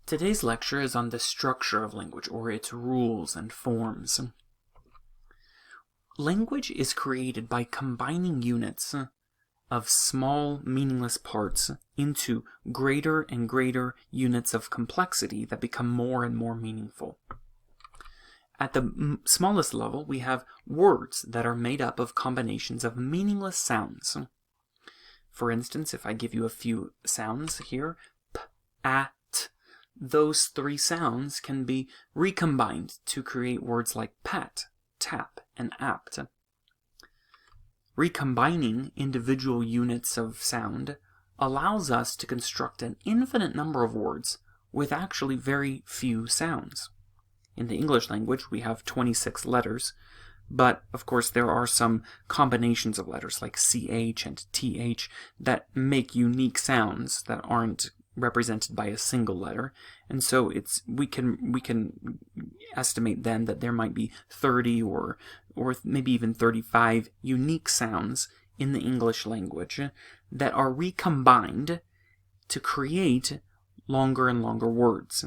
Today's lecture is on the structure of language, or its rules and forms. Language is created by combining units of small, meaningless parts into greater and greater units of complexity that become more and more meaningful. At the smallest level, we have words that are made up of combinations of meaningless sounds. For instance, if I give you a few sounds here, p, a, t, those three sounds can be recombined to create words like pat, tap, and apt. Recombining individual units of sound allows us to construct an infinite number of words with actually very few sounds. In the English language, we have 26 letters, but of course there are some combinations of letters like CH and TH that make unique sounds that aren't represented by a single letter, and so we can estimate then that there might be 30 or maybe even 35 unique sounds in the English language that are recombined to create longer and longer words.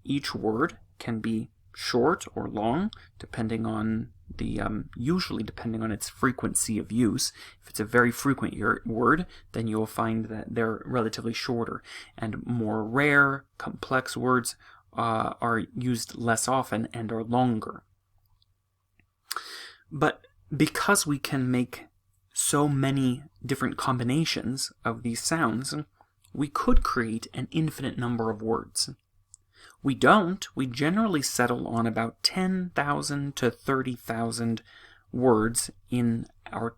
Each word can be short or long, depending on usually depending on its frequency of use. If it's a very frequent word, then you'll find that they're relatively shorter, and more rare, complex words are used less often and are longer. But because we can make so many different combinations of these sounds, we could create an infinite number of words. We don't. We generally settle on about 10,000 to 30,000 words in our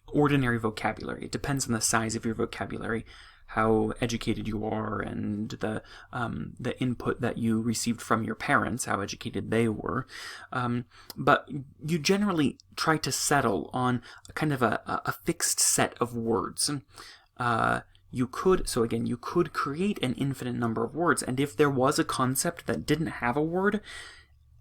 ordinary vocabulary. It depends on the size of your vocabulary, how educated you are, and the input that you received from your parents, how educated they were. But you generally try to settle on kind of a fixed set of words. You could create an infinite number of words, and if there was a concept that didn't have a word,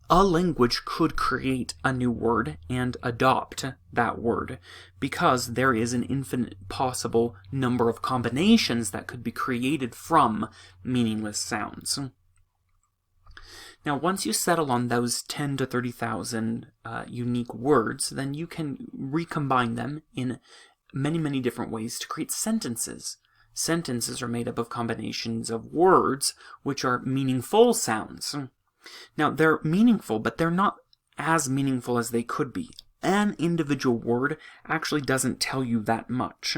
a language could create a new word and adopt that word, because there is an infinite possible number of combinations that could be created from meaningless sounds. Now, once you settle on those 10 to 30,000 unique words, then you can recombine them in many, many different ways to create sentences. Sentences are made up of combinations of words which are meaningful sounds. Now, they're meaningful, but they're not as meaningful as they could be. An individual word actually doesn't tell you that much.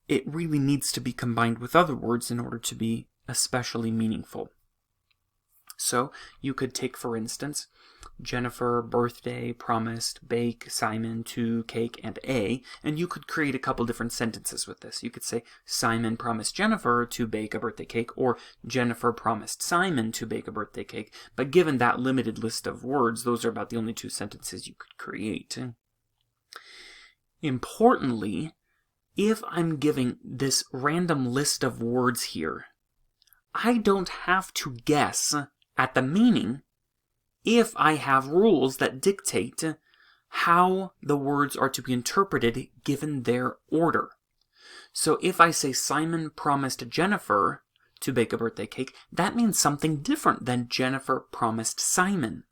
It really needs to be combined with other words in order to be especially meaningful. So, you could take, for instance, Jennifer, birthday, promised, bake, Simon, to, cake, and a, and you could create a couple different sentences with this. You could say, Simon promised Jennifer to bake a birthday cake, or Jennifer promised Simon to bake a birthday cake. But given that limited list of words, those are about the only two sentences you could create. Importantly, if I'm giving this random list of words here, I don't have to guess at the meaning if I have rules that dictate how the words are to be interpreted given their order. So if I say Simon promised Jennifer to bake a birthday cake, that means something different than Jennifer promised Simon.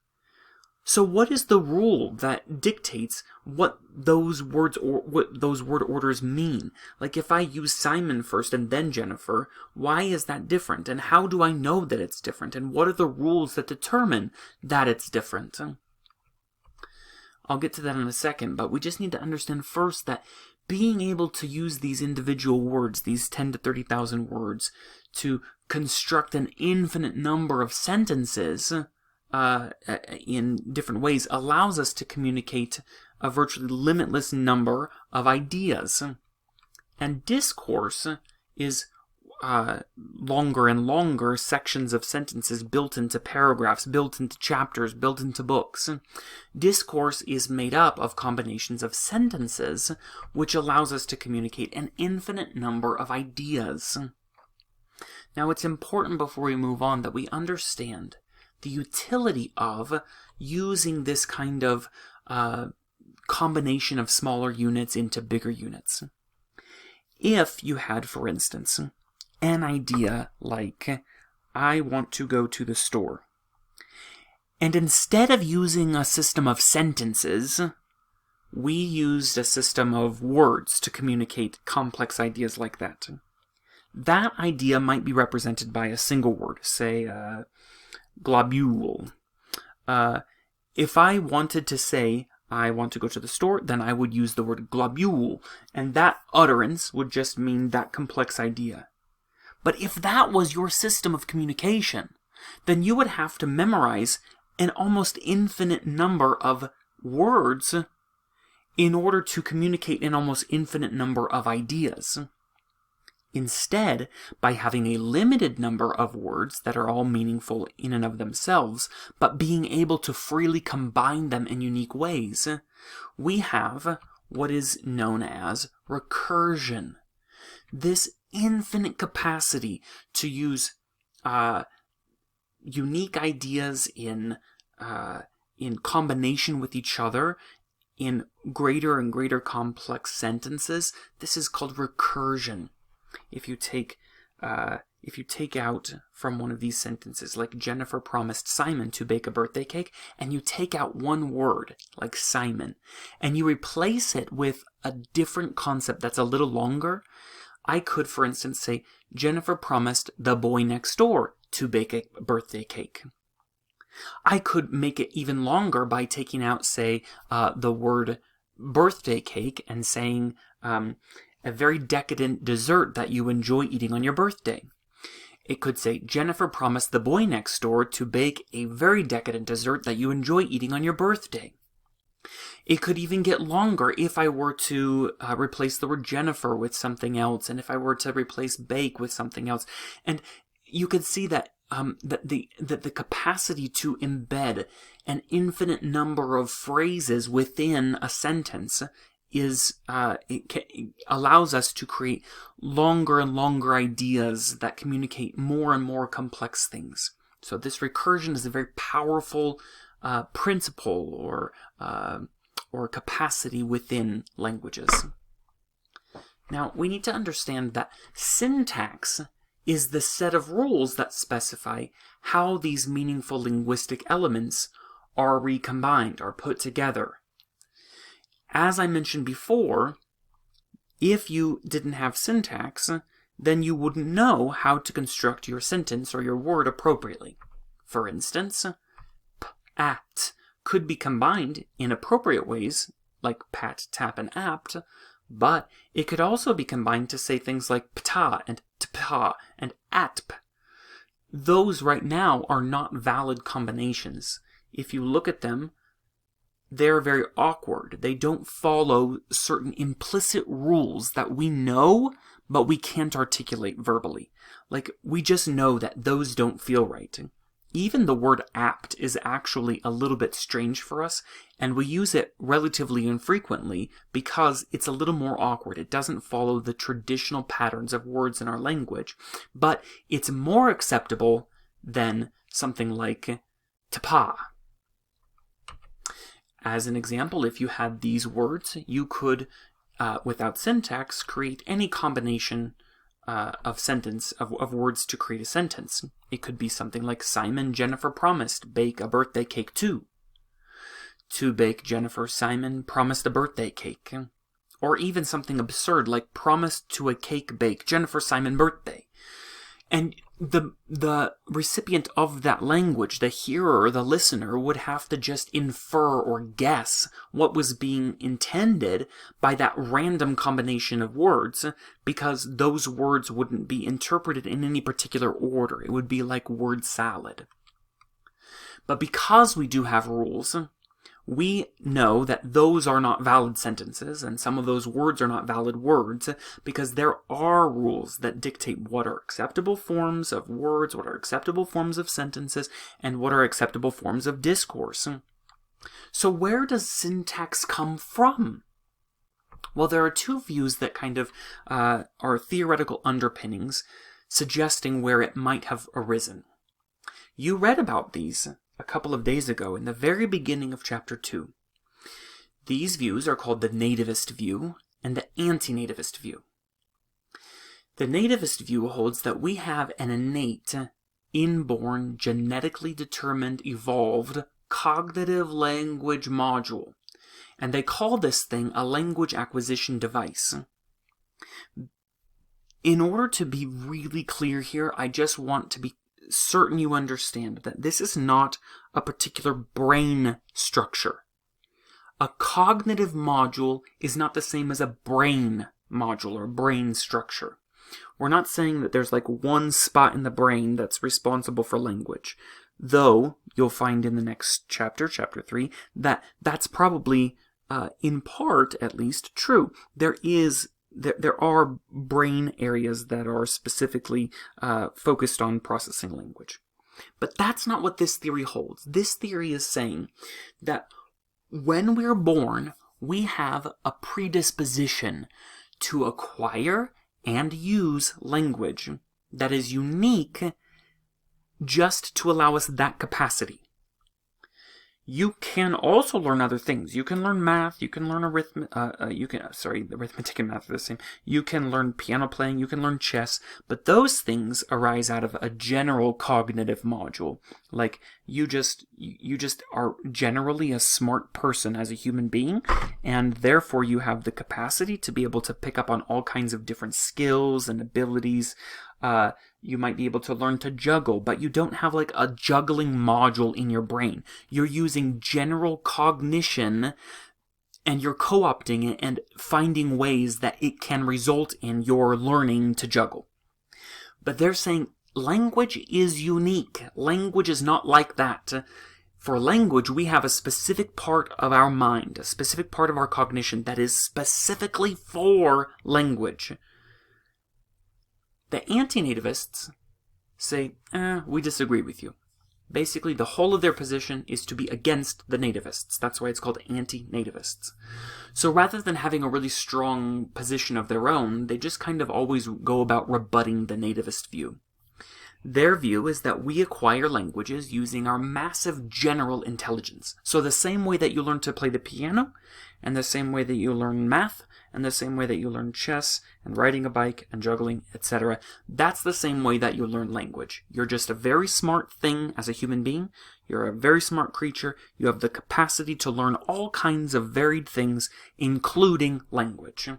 So what is the rule that dictates what those words or what those word orders mean? Like if I use Simon first and then Jennifer, why is that different? And how do I know that it's different? And what are the rules that determine that it's different? I'll get to that in a second, but we just need to understand first that being able to use these individual words, these 10 to 30,000 words, to construct an infinite number of sentences in different ways allows us to communicate a virtually limitless number of ideas. And discourse is longer and longer sections of sentences built into paragraphs, built into chapters, built into books. Discourse is made up of combinations of sentences, which allows us to communicate an infinite number of ideas. Now, it's important before we move on that we understand the utility of using this kind of combination of smaller units into bigger units. If you had, for instance, an idea like I want to go to the store. And instead of using a system of sentences, we used a system of words to communicate complex ideas like that. That idea might be represented by a single word, say globule. If I wanted to say, I want to go to the store, then I would use the word globule, and that utterance would just mean that complex idea. But if that was your system of communication, then you would have to memorize an almost infinite number of words in order to communicate an almost infinite number of ideas. Instead, by having a limited number of words that are all meaningful in and of themselves, but being able to freely combine them in unique ways, we have what is known as recursion. This infinite capacity to use unique ideas in combination with each other in greater and greater complex sentences. This is called recursion. If you take out from one of these sentences, like Jennifer promised Simon to bake a birthday cake, and you take out one word, like Simon, and you replace it with a different concept that's a little longer, I could, for instance, say, Jennifer promised the boy next door to bake a birthday cake. I could make it even longer by taking out, say, the word birthday cake and saying a very decadent dessert that you enjoy eating on your birthday. It could say, Jennifer promised the boy next door to bake a very decadent dessert that you enjoy eating on your birthday. It could even get longer if I were to replace the word Jennifer with something else, and if I were to replace bake with something else. And you could see that the capacity to embed an infinite number of phrases within a sentence allows us to create longer and longer ideas that communicate more and more complex things. So this recursion is a very powerful principle or capacity within languages. Now, we need to understand that syntax is the set of rules that specify how these meaningful linguistic elements are recombined, are put together. As I mentioned before, if you didn't have syntax, then you wouldn't know how to construct your sentence or your word appropriately. For instance, at could be combined in appropriate ways, like pat, tap, and apt, but it could also be combined to say things like pta and tpa and atp. Those right now are not valid combinations. If you look at them, they're very awkward. They don't follow certain implicit rules that we know, but we can't articulate verbally. Like, we just know that those don't feel right. Even the word apt is actually a little bit strange for us, and we use it relatively infrequently because it's a little more awkward. It doesn't follow the traditional patterns of words in our language, but it's more acceptable than something like tapa. As an example, if you had these words, you could, without syntax, create any combination of words to create a sentence. It could be something like Simon, Jennifer promised bake a birthday cake too. To bake, Jennifer, Simon promised a birthday cake. Or even something absurd like promised to a cake bake, Jennifer, Simon, birthday. And the recipient of that language, the hearer, the listener, would have to just infer or guess what was being intended by that random combination of words, because those words wouldn't be interpreted in any particular order. It would be like word salad. But because we do have rules, we know that those are not valid sentences, and some of those words are not valid words, because there are rules that dictate what are acceptable forms of words, what are acceptable forms of sentences, and what are acceptable forms of discourse. So where does syntax come from? Well, there are two views that kind of are theoretical underpinnings, suggesting where it might have arisen. You read about these a couple of days ago in the very beginning of chapter 2. These views are called the nativist view and the anti-nativist view. The nativist view holds that we have an innate inborn, genetically determined, evolved cognitive language module. And they call this thing a language acquisition device. In order to be really clear here, I just want to be certain you understand that this is not a particular brain structure. A cognitive module is not the same as a brain module or brain structure. We're not saying that there's like one spot in the brain that's responsible for language. Though, you'll find in the next chapter, chapter 3, that that's probably, in part at least, true. There are brain areas that are specifically focused on processing language. But that's not what this theory holds. This theory is saying that when we're born, we have a predisposition to acquire and use language that is unique just to allow us that capacity. You can also learn other things. You can learn math, you can learn arithmetic and math are the same. You can learn piano playing, you can learn chess, but those things arise out of a general cognitive module. Like you just are generally a smart person as a human being, and therefore you have the capacity to be able to pick up on all kinds of different skills and abilities. You might be able to learn to juggle, but you don't have like a juggling module in your brain. You're using general cognition and you're co-opting it and finding ways that it can result in your learning to juggle. But they're saying language is unique. Language is not like that. For language, we have a specific part of our mind, a specific part of our cognition that is specifically for language. The anti-nativists say, we disagree with you. Basically, the whole of their position is to be against the nativists. That's why it's called anti-nativists. So rather than having a really strong position of their own, they just kind of always go about rebutting the nativist view. Their view is that we acquire languages using our massive general intelligence. So the same way that you learn to play the piano, and the same way that you learn math, and the same way that you learn chess, and riding a bike, and juggling, etc. That's the same way that you learn language. You're just a very smart thing as a human being. You're a very smart creature. You have the capacity to learn all kinds of varied things, including language.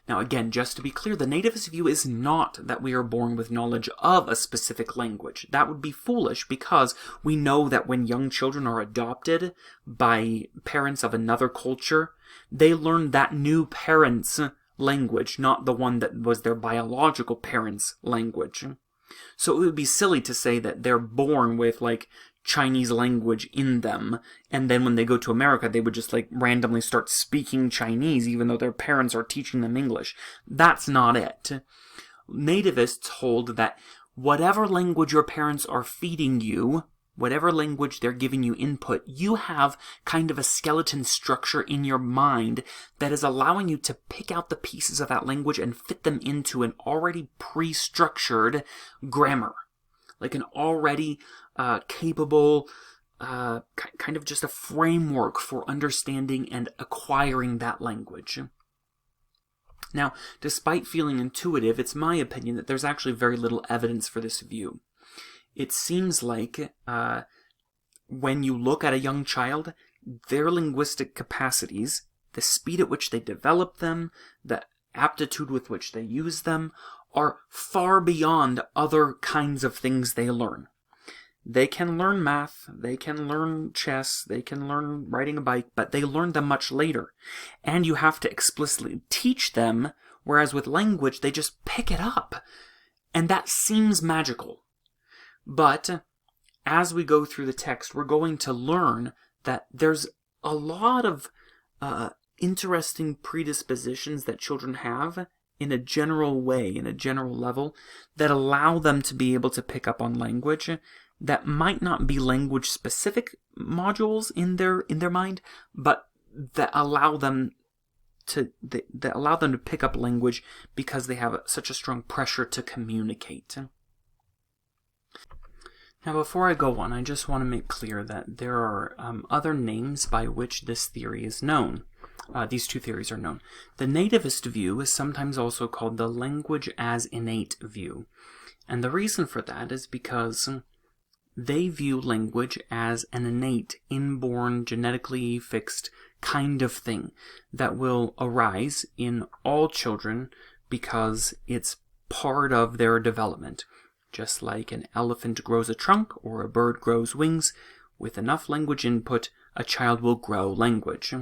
Now again, just to be clear, the nativist view is not that we are born with knowledge of a specific language. That would be foolish because we know that when young children are adopted by parents of another culture, they learn that new parent's language, not the one that was their biological parent's language. So it would be silly to say that they're born with like Chinese language in them, and then when they go to America, they would just like randomly start speaking Chinese even though their parents are teaching them English. That's not it. Nativists hold that whatever language your parents are feeding you, whatever language they're giving you input, you have kind of a skeleton structure in your mind that is allowing you to pick out the pieces of that language and fit them into an already pre-structured grammar. Like an already capable, kind of just a framework for understanding and acquiring that language. Now, despite feeling intuitive, it's my opinion that there's actually very little evidence for this view. It seems like when you look at a young child, their linguistic capacities, the speed at which they develop them, the aptitude with which they use them, are far beyond other kinds of things they learn. They can learn math, they can learn chess, they can learn riding a bike, but they learn them much later. And you have to explicitly teach them, whereas with language, they just pick it up. And that seems magical. But as we go through the text, we're going to learn that there's a lot of interesting predispositions that children have in a general way, in a general level, that allow them to be able to pick up on language that might not be language-specific modules in their mind, but that allow them to pick up language because they have such a strong pressure to communicate. Now, before I go on, I just want to make clear that there are other names by which this theory is known. These two theories are known. The nativist view is sometimes also called the language as innate view. And the reason for that is because they view language as an innate, inborn, genetically fixed kind of thing that will arise in all children because it's part of their development. Just like an elephant grows a trunk or a bird grows wings, with enough language input, a child will grow language.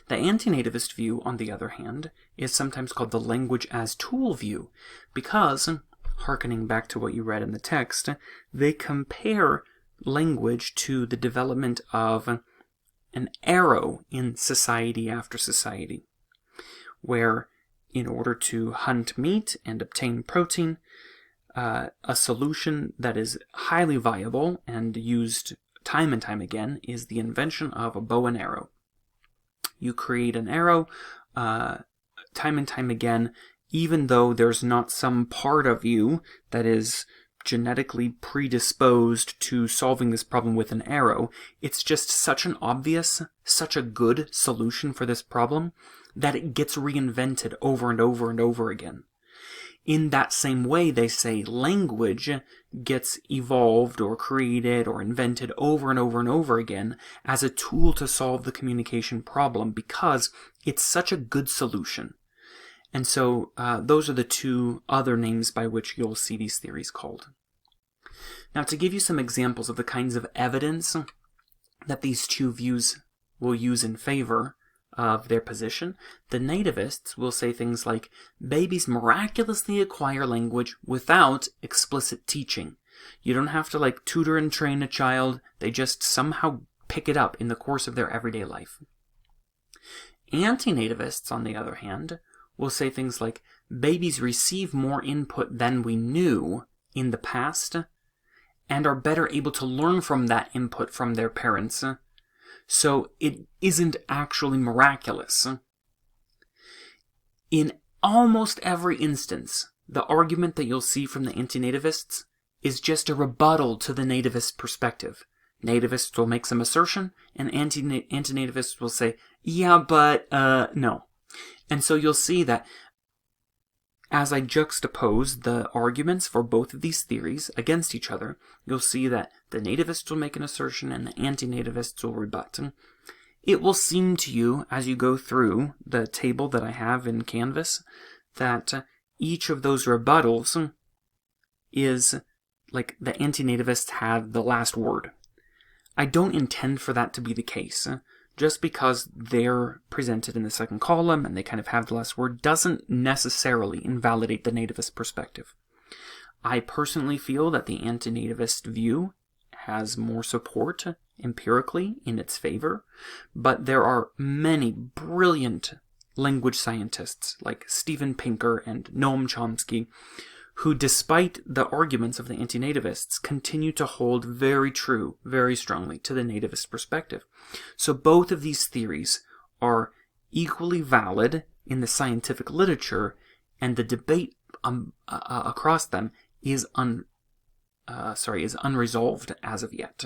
The anti-nativist view, on the other hand, is sometimes called the language as tool view, because, hearkening back to what you read in the text, they compare language to the development of an arrow in society after society, where in order to hunt meat and obtain protein, a solution that is highly viable and used time and time again is the invention of a bow and arrow. You create an arrow time and time again, even though there's not some part of you that is genetically predisposed to solving this problem with an arrow. It's just such an obvious, such a good solution for this problem that it gets reinvented over and over and over again. In that same way, they say language gets evolved or created or invented over and over and over again as a tool to solve the communication problem because it's such a good solution. And so those are the two other names by which you'll see these theories called. Now, to give you some examples of the kinds of evidence that these two views will use in favor of their position, the nativists will say things like, babies miraculously acquire language without explicit teaching. You don't have to tutor and train a child, they just somehow pick it up in the course of their everyday life. Anti-nativists, on the other hand, will say things like, babies receive more input than we knew in the past and are better able to learn from that input from their parents, so it isn't actually miraculous. In almost every instance, the argument that you'll see from the anti-nativists is just a rebuttal to the nativist perspective. Nativists will make some assertion, and anti-nativists will say, yeah, but no. And so you'll see that as I juxtapose the arguments for both of these theories against each other, you'll see that the nativists will make an assertion and the anti-nativists will rebut. It will seem to you, as you go through the table that I have in Canvas, that each of those rebuttals is like the anti-nativists have the last word. I don't intend for that to be the case. Just because they're presented in the second column and they kind of have the last word doesn't necessarily invalidate the nativist perspective. I personally feel that the anti-nativist view has more support empirically in its favor, but there are many brilliant language scientists like Steven Pinker and Noam Chomsky who, despite the arguments of the anti-nativists, continue to hold very true, very strongly to the nativist perspective. So both of these theories are equally valid in the scientific literature, and the debate across them is unresolved as of yet.